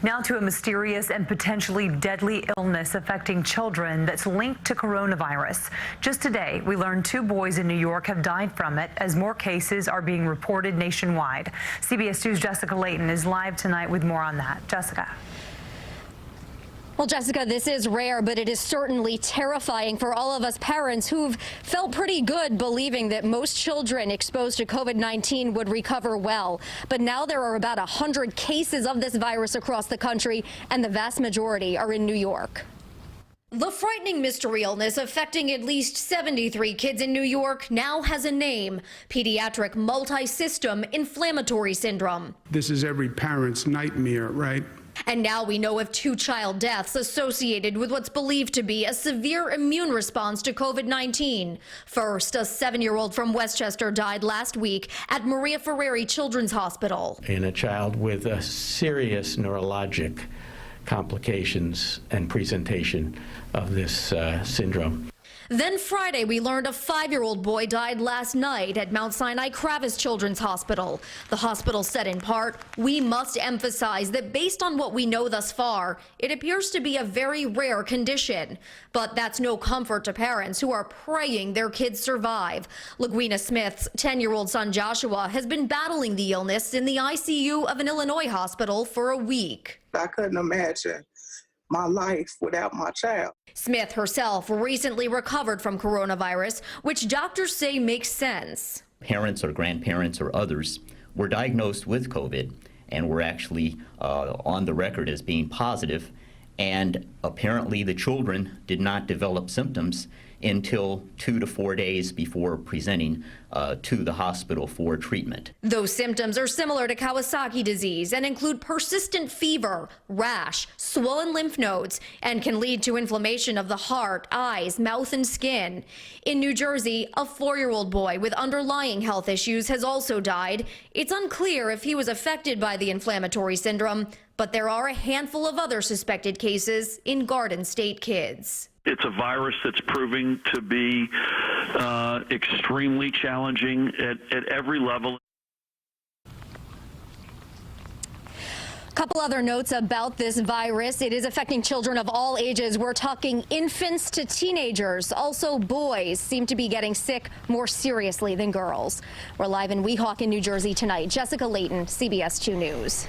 Now to a mysterious and potentially deadly illness affecting children that's linked to coronavirus. Just today, we learned 2 boys in New York have died from it as more cases are being reported nationwide. CBS 2's Jessica Layton is live tonight with more on that. Jessica. Well, Jessica, this is rare, but it is certainly terrifying for all of us parents who've felt pretty good believing that most children exposed to COVID-19 would recover well. But now there are about 100 cases of this virus across the country, and the vast majority are in New York. The frightening mystery illness affecting at least 73 kids in New York now has a name: pediatric multi-system inflammatory syndrome. This is every parent's nightmare, right? And now we know of 2 child deaths associated with what's believed to be a severe immune response to COVID-19. First, a 7-year-old from Westchester died last week at Maria Ferrari Children's Hospital. In a child with a serious neurologic complications and presentation of this syndrome. Then Friday, we learned a 5-year-old boy died last night at Mount Sinai Kravis Children's Hospital. The hospital said in part, "We must emphasize that based on what we know thus far, it appears to be a very rare condition." But that's no comfort to parents who are praying their kids survive. LaGuina Smith's 10-year-old son Joshua has been battling the illness in the ICU of an Illinois hospital for a week. I couldn't imagine my life without my child. Smith herself recently recovered from coronavirus, which doctors say makes sense. Parents or grandparents or others were diagnosed with COVID and were actually on the record as being positive, and apparently the children did not develop symptoms until 2 to 4 days before presenting to the hospital for treatment. Those symptoms are similar to Kawasaki disease and include persistent fever, rash, swollen lymph nodes, and can lead to inflammation of the heart, eyes, mouth, and skin. In New Jersey, a 4-year-old boy with underlying health issues has also died. It's unclear if he was affected by the inflammatory syndrome, but there are a handful of other suspected cases in Garden State kids. It's a virus that's proving to be extremely challenging at every level. Couple other notes about this virus. It is affecting children of all ages. We're talking infants to teenagers. Also, boys seem to be getting sick more seriously than girls. We're live in Weehawken, New Jersey tonight. Jessica Layton, CBS 2 News.